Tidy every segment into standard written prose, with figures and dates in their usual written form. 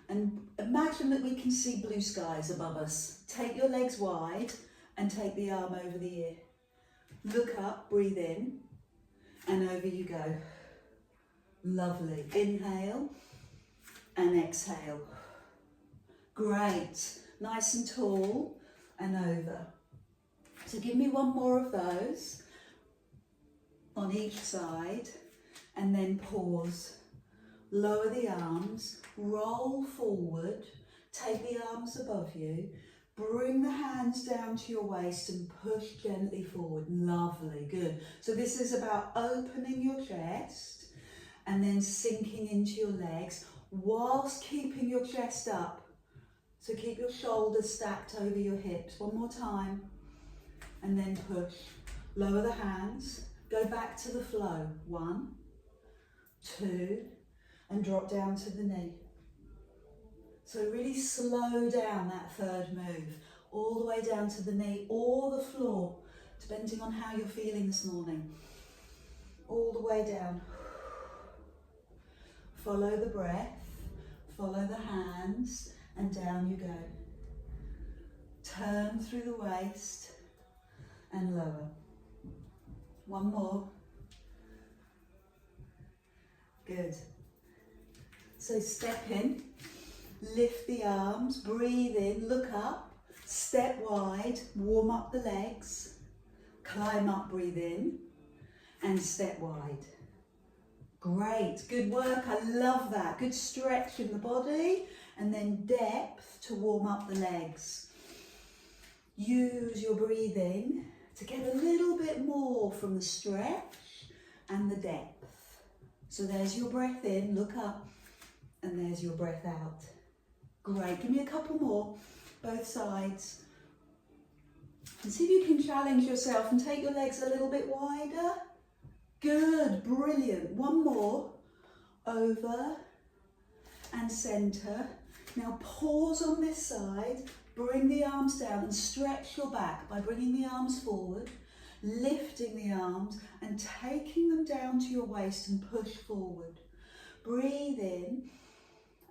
And imagine that we can see blue skies above us. Take your legs wide and take the arm over the ear. Look up, breathe in, and over you go. Lovely. Inhale and exhale. Great. Nice and tall and over. So give me one more of those on each side, and then pause. Lower the arms, roll forward, take the arms above you, bring the hands down to your waist and push gently forward. Lovely, good. So this is about opening your chest and then sinking into your legs whilst keeping your chest up. So keep your shoulders stacked over your hips. One more time, and then push. Lower the hands, go back to the flow. 1, 2, and drop down to the knee. So really slow down that third move, all the way down to the knee or the floor, depending on how you're feeling this morning. All the way down. Follow the breath, follow the hands, and down you go. Turn through the waist and lower. One more. Good. So step in, lift the arms, breathe in, look up, step wide, warm up the legs, climb up, breathe in, and step wide. Great, good work, I love that. Good stretch in the body, and then depth to warm up the legs. Use your breathing to get a little bit more from the stretch and the depth. So there's your breath in, look up, and there's your breath out. Great, give me a couple more, both sides. And see if you can challenge yourself and take your legs a little bit wider. Good, brilliant. One more, over and centre. Now pause on this side, bring the arms down and stretch your back by bringing the arms forward, lifting the arms and taking them down to your waist and push forward. Breathe in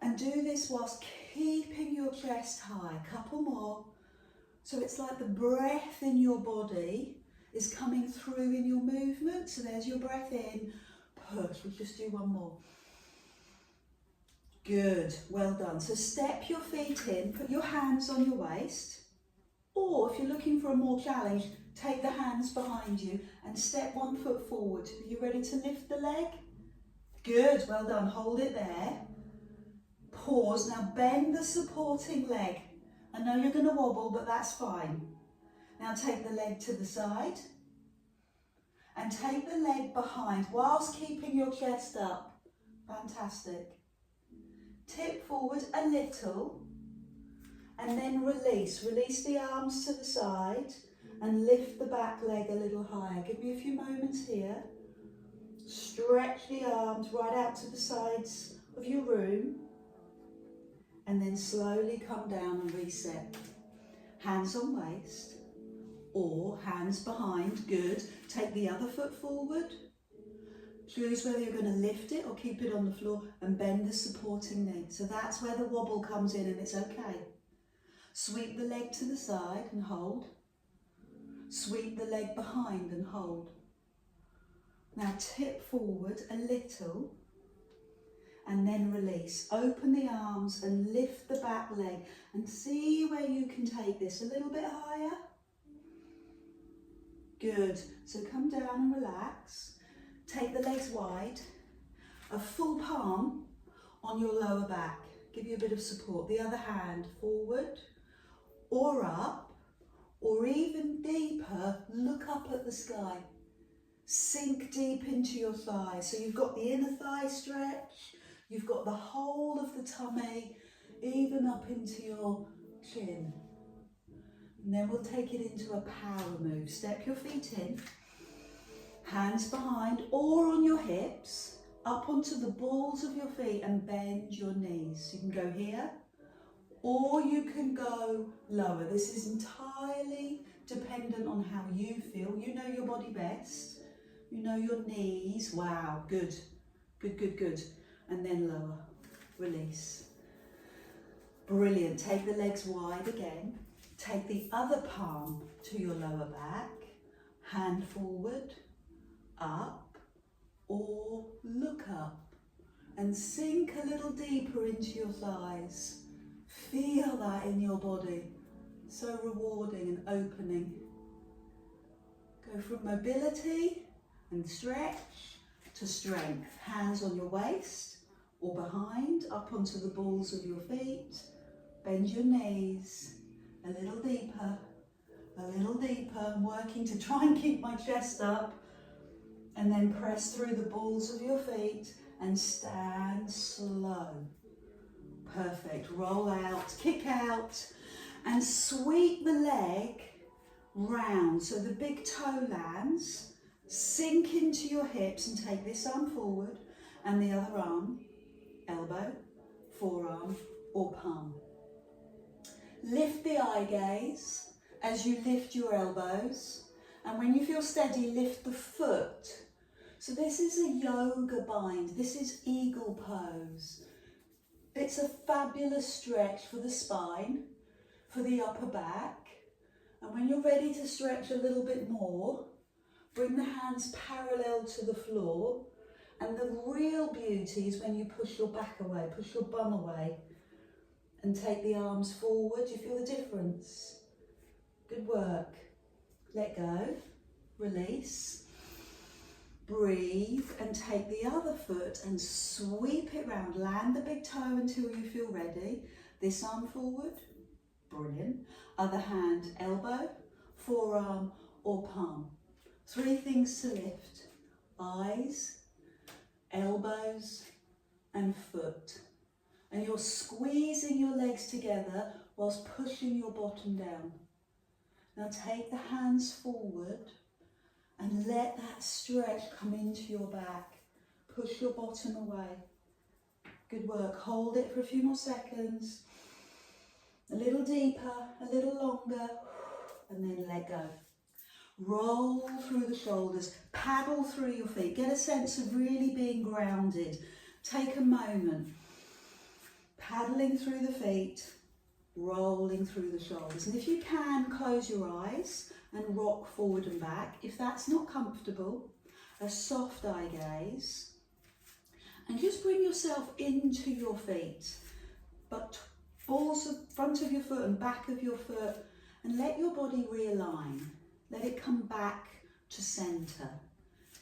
and do this whilst keeping your chest high. A couple more. So it's like the breath in your body is coming through in your movement. So there's your breath in, push. We'll just do one more. Good, well done. So step your feet in, put your hands on your waist, or if you're looking for a more challenge, take the hands behind you and step 1 foot forward. Are you ready to lift the leg? Good, well done. Hold it there. Pause. Now bend the supporting leg. I know you're going to wobble, but that's fine. Now take the leg to the side and take the leg behind whilst keeping your chest up. Fantastic. Tip forward a little and then release. Release the arms to the side and lift the back leg a little higher. Give me a few moments here. Stretch the arms right out to the sides of your room and then slowly come down and reset. Hands on waist or hands behind. Good. Take the other foot forward. Choose whether you're going to lift it or keep it on the floor and bend the supporting knee. So that's where the wobble comes in and it's okay. Sweep the leg to the side and hold. Sweep the leg behind and hold. Now tip forward a little and then release. Open the arms and lift the back leg and see where you can take this a little bit higher. Good. So come down and relax. Take the legs wide, a full palm on your lower back. Give you a bit of support. The other hand forward or up, or even deeper, look up at the sky. Sink deep into your thighs. So you've got the inner thigh stretch, you've got the whole of the tummy, even up into your chin. And then we'll take it into a power move. Step your feet in. Hands behind or on your hips, up onto the balls of your feet and bend your knees. You can go here or you can go lower. This is entirely dependent on how you feel. You know your body best. You know your knees. Wow, good, good, good, good. And then lower, release. Brilliant. Take the legs wide again. Take the other palm to your lower back, hand forward, up, or look up, and sink a little deeper into your thighs. Feel that in your body. So rewarding and opening. Go from mobility and stretch to strength. Hands on your waist or behind, up onto the balls of your feet. Bend your knees a little deeper, a little deeper. I'm working to try and keep my chest up. And then press through the balls of your feet and stand slow. Perfect. Roll out, kick out, and sweep the leg round. So the big toe lands. Sink into your hips and take this arm forward and the other arm, elbow, forearm, or palm. Lift the eye gaze as you lift your elbows. And when you feel steady, lift the foot. So this is a yoga bind. This is eagle pose. It's a fabulous stretch for the spine, for the upper back. And when you're ready to stretch a little bit more, bring the hands parallel to the floor. And the real beauty is when you push your back away, push your bum away, and take the arms forward. You feel the difference? Good work. Let go, release, breathe, and take the other foot and sweep it round. Land the big toe until you feel ready. This arm forward, brilliant. Other hand, elbow, forearm, or palm. 3 things to lift: eyes, elbows, and foot. And you're squeezing your legs together whilst pushing your bottom down. Now take the hands forward and let that stretch come into your back. Push your bottom away. Good work. Hold it for a few more seconds. A little deeper, a little longer, and then let go. Roll through the shoulders, paddle through your feet. Get a sense of really being grounded. Take a moment. Paddling through the feet, rolling through the shoulders. And if you can, close your eyes and rock forward and back. If that's not comfortable, a soft eye gaze. And just bring yourself into your feet, but balls of front of your foot and back of your foot, and let your body realign. Let it come back to center.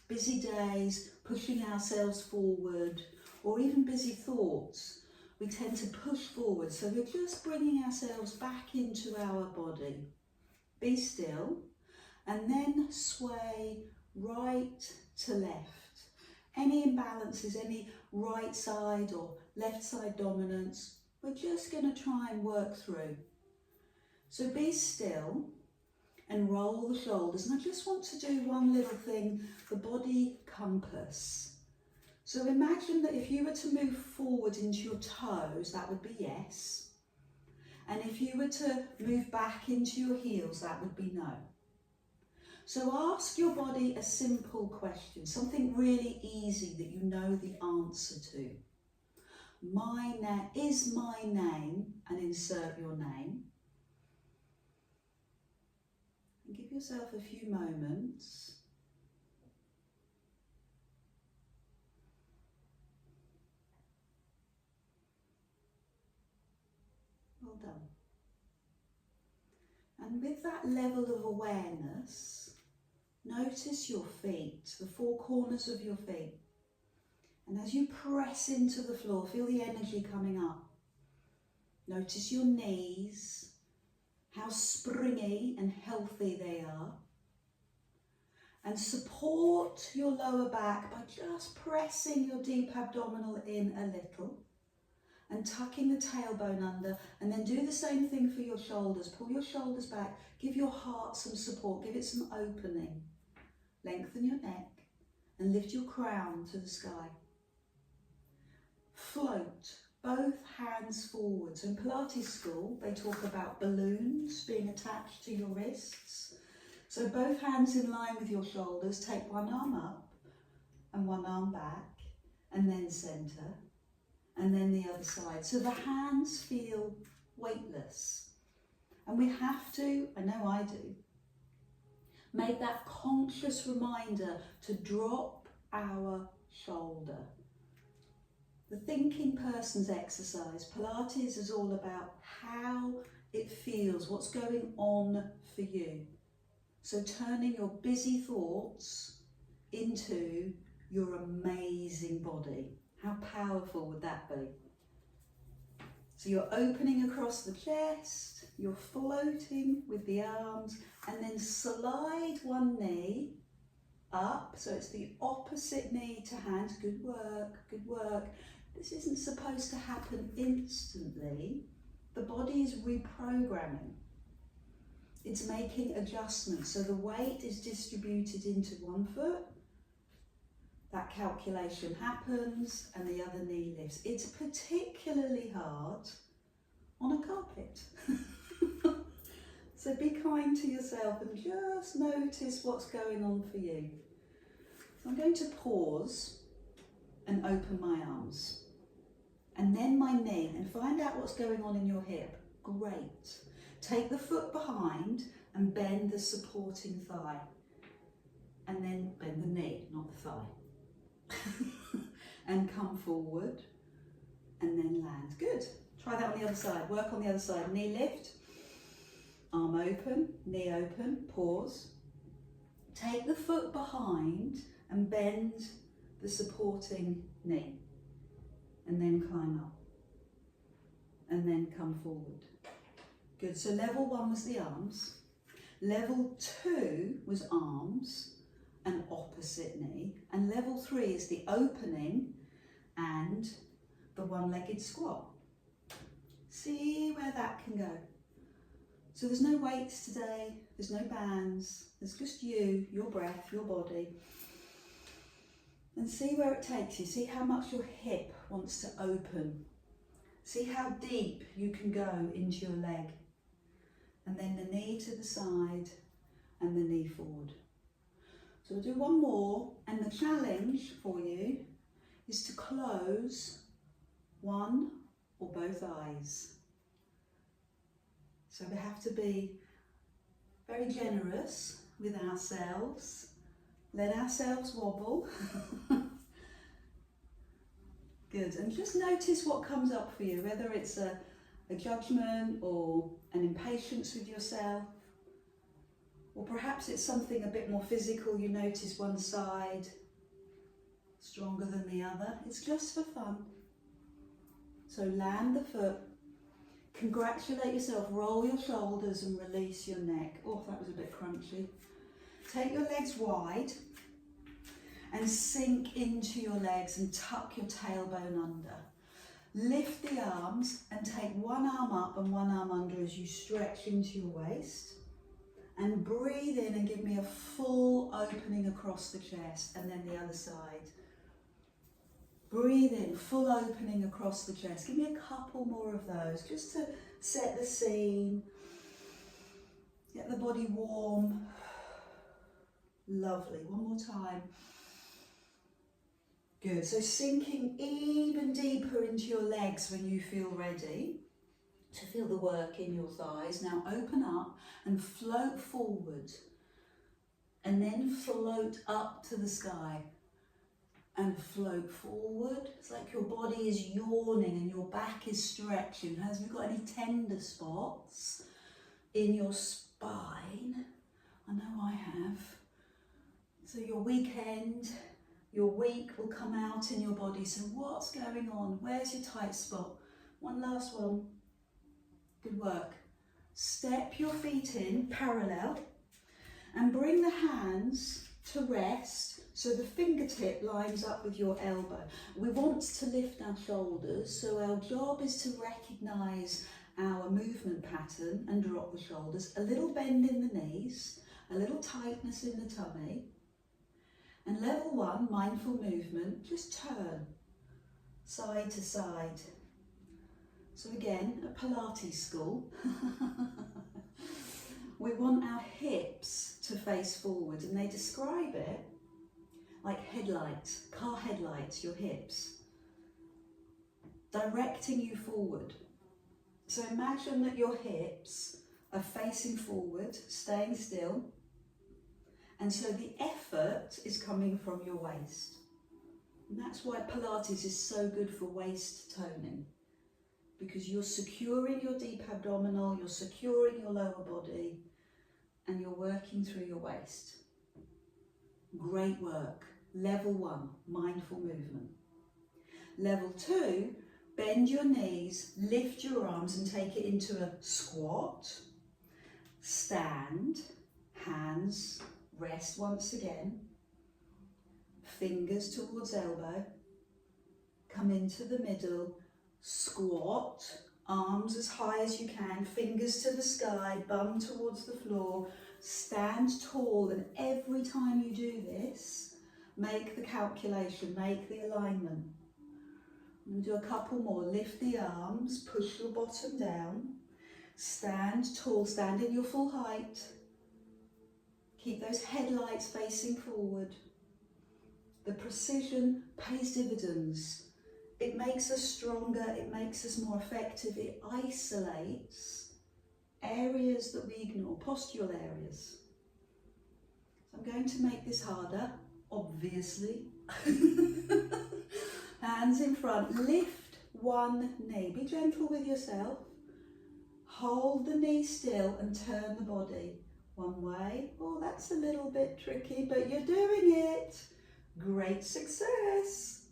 Busy days, pushing ourselves forward, or even busy thoughts, we tend to push forward. So we're just bringing ourselves back into our body. Be still, and then sway right to left. Any imbalances, any right side or left side dominance, we're just going to try and work through. So be still and roll the shoulders. And I just want to do one little thing, the body compass. So imagine that if you were to move forward into your toes, that would be yes. And if you were to move back into your heels, that would be no. So ask your body a simple question, something really easy that you know the answer to. Is my name, and insert your name. And give yourself a few moments. Well done. And with that level of awareness, notice your feet, the 4 corners of your feet. And as you press into the floor, feel the energy coming up. Notice your knees, how springy and healthy they are. And support your lower back by just pressing your deep abdominal in a little and tucking the tailbone under, and then do the same thing for your shoulders. Pull your shoulders back, give your heart some support, give it some opening. Lengthen your neck and lift your crown to the sky. Float both hands forward. So in Pilates school, they talk about balloons being attached to your wrists. So both hands in line with your shoulders, take one arm up and one arm back, and then center, and then the other side. So the hands feel weightless. And we have to, I know I do, make that conscious reminder to drop our shoulder. The thinking person's exercise, Pilates, is all about how it feels, what's going on for you. So turning your busy thoughts into your amazing body. How powerful would that be? So you're opening across the chest, you're floating with the arms, and then slide one knee up, so it's the opposite knee to hand. Good work, good work. This isn't supposed to happen instantly. The body is reprogramming. It's making adjustments, so the weight is distributed into one foot. That calculation happens and the other knee lifts. It's particularly hard on a carpet. So be kind to yourself and just notice what's going on for you. So I'm going to pause and open my arms. And then my knee, and find out what's going on in your hip. Great. Take the foot behind and bend the supporting thigh. And then bend the knee, not the thigh. And come forward and then land. Good. Try that on the other side. Work on the other side. Knee lift, arm open, knee open, pause. Take the foot behind and bend the supporting knee. And then climb up. And then come forward. Good. So level 1 was the arms. Level 2 was arms and opposite knee. And level 3 is the opening and the one-legged squat. See where that can go. So there's no weights today, there's no bands, there's just you, your breath, your body. And see where it takes you. See how much your hip wants to open. See how deep you can go into your leg. And then the knee to the side and the knee forward. So we'll do one more, and the challenge for you is to close one or both eyes. So we have to be very generous with ourselves. Let ourselves wobble. Good, and just notice what comes up for you, whether it's a judgment or an impatience with yourself, or perhaps it's something a bit more physical. You notice one side stronger than the other. It's just for fun. So land the foot, congratulate yourself, roll your shoulders and release your neck. Oh, that was a bit crunchy. Take your legs wide and sink into your legs and tuck your tailbone under. Lift the arms and take one arm up and one arm under as you stretch into your waist. And breathe in and give me a full opening across the chest, and then the other side. Breathe in, full opening across the chest. Give me a couple more of those just to set the scene. Get the body warm. Lovely. One more time. Good. So sinking even deeper into your legs when you feel ready to feel the work in your thighs. Now open up and float forward, and then float up to the sky and float forward. It's like your body is yawning and your back is stretching. Have you got any tender spots in your spine? I know I have. So your weekend, your week will come out in your body. So what's going on? Where's your tight spot? One last one. Good work. Step your feet in parallel and bring the hands to rest so the fingertip lines up with your elbow. We want to lift our shoulders, so our job is to recognise our movement pattern and drop the shoulders. A little bend in the knees, a little tightness in the tummy. And level 1, mindful movement, just turn side to side. So again, at Pilates school, we want our hips to face forward, and they describe it like headlights, car headlights, your hips, directing you forward. So imagine that your hips are facing forward, staying still. And so the effort is coming from your waist. And that's why Pilates is so good for waist toning. Because you're securing your deep abdominal, you're securing your lower body, and you're working through your waist. Great work. Level 1, mindful movement. Level 2, bend your knees, lift your arms and take it into a squat, stand, hands, rest once again, fingers towards elbow, come into the middle, squat, arms as high as you can, fingers to the sky, bum towards the floor, stand tall, and every time you do this, make the calculation, make the alignment. I'm going to do a couple more. Lift the arms, push your bottom down, stand tall, stand in your full height. Keep those headlights facing forward. The precision pays dividends. It makes us stronger, it makes us more effective, it isolates areas that we ignore, postural areas. So I'm going to make this harder, obviously. Hands in front, lift one knee, be gentle with yourself. Hold the knee still and turn the body one way. Oh, that's a little bit tricky, but you're doing it. Great success.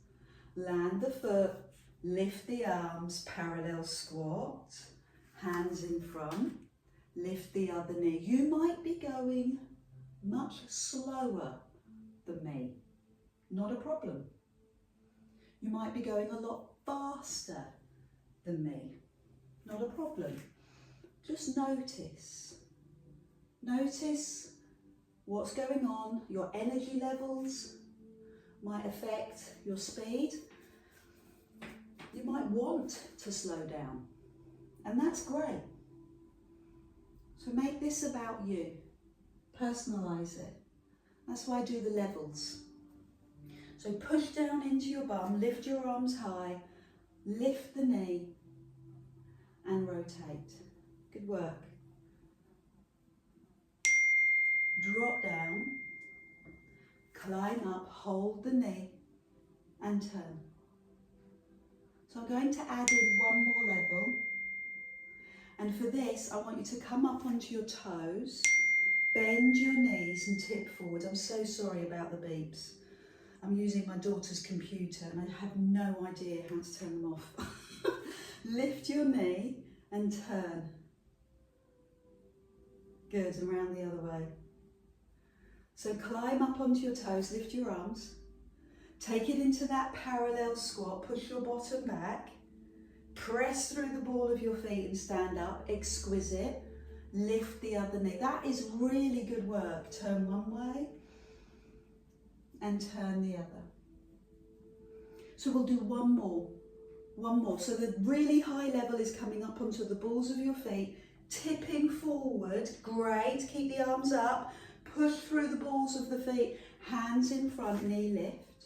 Land the foot, lift the arms, parallel squat, hands in front, lift the other knee. You might be going much slower than me, not a problem. You might be going a lot faster than me, not a problem. Just notice. Notice what's going on. Your energy levels might affect your speed. You might want to slow down, and that's great. So make this about you. Personalize it. That's why I do the levels. So push down into your bum, lift your arms high, lift the knee, and rotate. Good work. Drop down, climb up, hold the knee, and turn. So I'm going to add in one more level. And for this, I want you to come up onto your toes, bend your knees and tip forward. I'm so sorry about the beeps. I'm using my daughter's computer and I have no idea how to turn them off. Lift your knee and turn. Good, and round the other way. So climb up onto your toes, lift your arms. Take it into that parallel squat, push your bottom back. Press through the ball of your feet and stand up, exquisite. Lift the other knee. That is really good work. Turn one way and turn the other. So we'll do one more. So the really high level is coming up onto the balls of your feet, tipping forward. Great. Keep the arms up. Push through the balls of the feet. Hands in front, knee lift.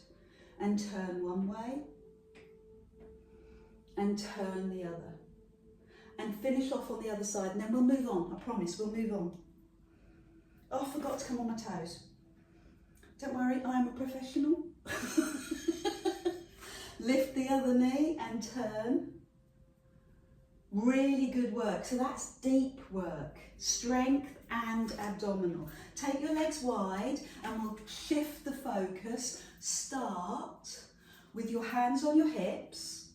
And turn one way. And turn the other. And finish off on the other side. And then we'll move on. I promise, we'll move on. Oh, I forgot to come on my toes. Don't worry, I'm a professional. Lift the other knee and turn. Really good work. So that's deep work. Strength and abdominal. Take your legs wide and we'll shift the focus. Start with your hands on your hips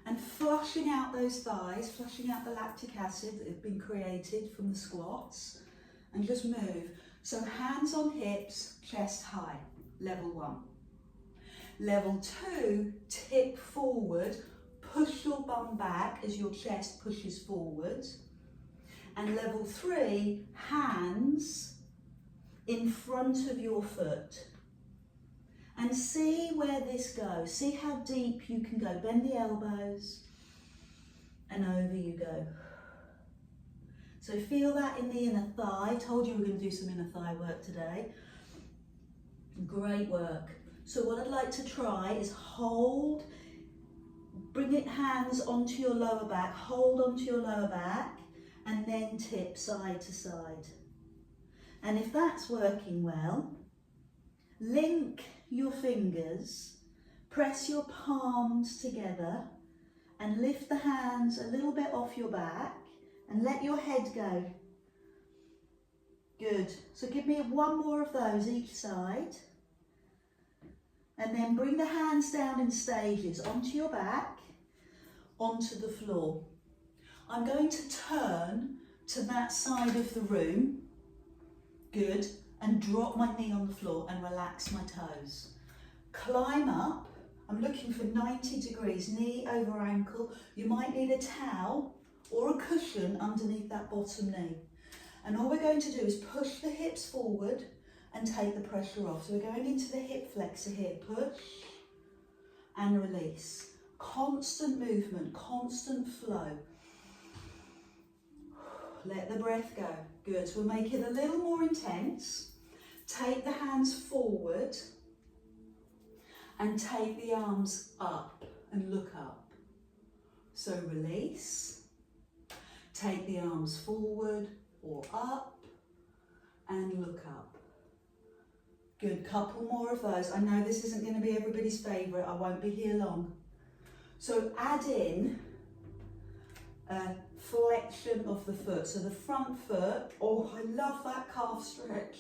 and flushing out those thighs, flushing out the lactic acid that have been created from the squats, and just move. So hands on hips, chest high, level 1. Level 2, tip forward, push your bum back as your chest pushes forward. And level 3, hands in front of your foot. And see where this goes. See how deep you can go. Bend the elbows and over you go. So feel that in the inner thigh. Told you we were going to do some inner thigh work today. Great work. So what I'd like to try is hold Bring it hands onto your lower back, hold onto your lower back, and then tip side to side. And if that's working well, link your fingers, press your palms together, and lift the hands a little bit off your back, and let your head go. Good. So give me one more of those each side. And then bring the hands down in stages onto your back, onto the floor. I'm going to turn to that side of the room. Good. And drop my knee on the floor and relax my toes. Climb up. I'm looking for 90 degrees, knee over ankle. You might need a towel or a cushion underneath that bottom knee. And all we're going to do is push the hips forward and take the pressure off. So we're going into the hip flexor here. Push and release. Constant movement, constant flow. Let the breath go. Good. So we'll make it a little more intense. Take the hands forward and take the arms up and look up. So release. Take the arms forward or up and look up. Good, couple more of those. I know this isn't going to be everybody's favourite, I won't be here long. So add in a flexion of the foot. So the front foot, oh I love that calf stretch.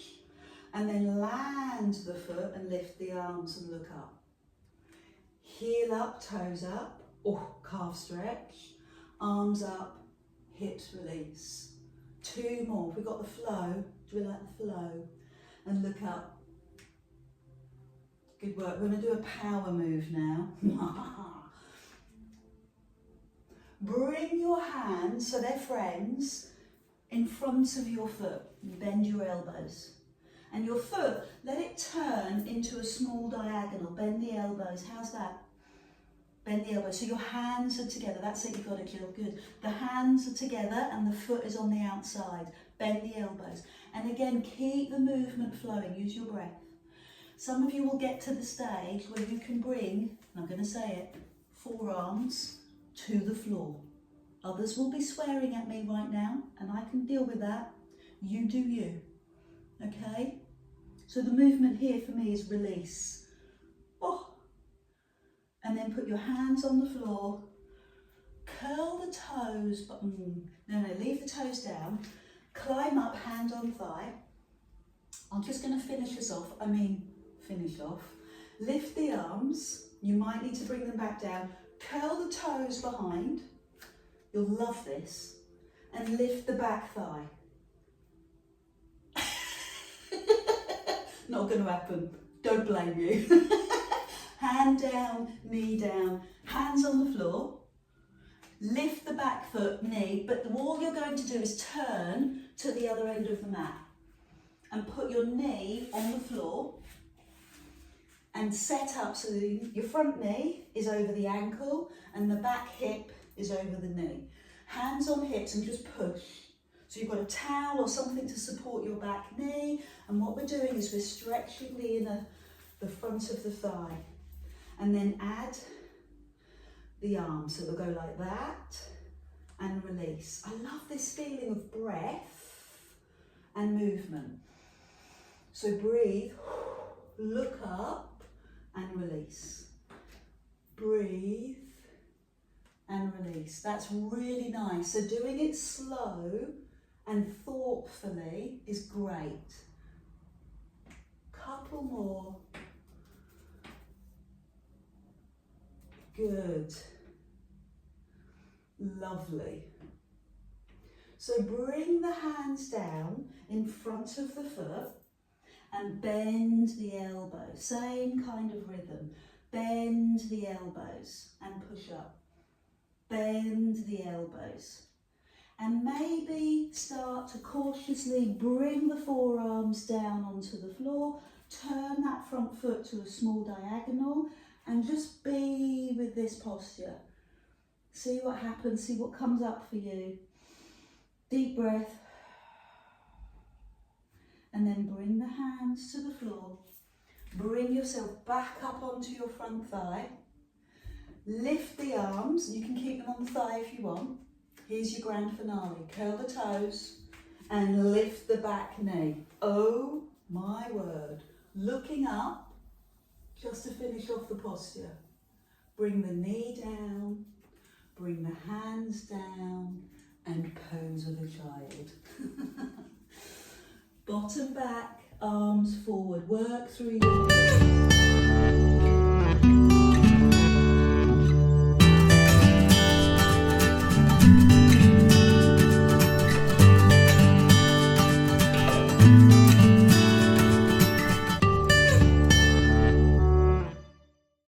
And then land the foot and lift the arms and look up. Heel up, toes up, oh calf stretch. Arms up, hips release. Two more. We've got the flow. Do we like the flow? And look up. Good work. We're going to do a power move now. Bring your hands, so they're friends, in front of your foot. Bend your elbows. And your foot, let it turn into a small diagonal. Bend the elbows. How's that? Bend the elbows. So your hands are together. That's it, you've got it, Jill. Good. The hands are together and the foot is on the outside. Bend the elbows. And again, keep the movement flowing. Use your breath. Some of you will get to the stage where you can bring, and I'm going to say it, forearms to the floor. Others will be swearing at me right now, and I can deal with that. You do you. Okay? So the movement here for me is release. Oh. And then put your hands on the floor. Curl the toes, but no, leave the toes down. Climb up, hand on thigh. I'm just going to finish off. Lift the arms. You might need to bring them back down. Curl the toes behind. You'll love this. And lift the back thigh. Not going to happen. Don't blame you. Hand down, knee down, hands on the floor. Lift the back foot, knee, but all you're going to do is turn to the other end of the mat and put your knee on the floor and set up so that your front knee is over the ankle and the back hip is over the knee. Hands on hips and just push. So you've got a towel or something to support your back knee, and what we're doing is we're stretching the front of the thigh, and then add the arms. So they'll go like that and release. I love this feeling of breath and movement. So breathe, look up and release. Breathe and release. That's really nice. So doing it slow and thoughtfully is great. Couple more. Good. Lovely. So bring the hands down in front of the foot and bend the elbows. Same kind of rhythm. Bend the elbows and push up. Bend the elbows. And maybe start to cautiously bring the forearms down onto the floor. Turn that front foot to a small diagonal and just be with this posture. See what happens, see what comes up for you. Deep breath. And then bring the hands to the floor. Bring yourself back up onto your front thigh. Lift the arms, you can keep them on the thigh if you want. Here's your grand finale. Curl the toes and lift the back knee. Oh my word. Looking up, just to finish off the posture. Bring the knee down, bring the hands down, and pose with a child. Bottom back, arms forward. Work through your legs.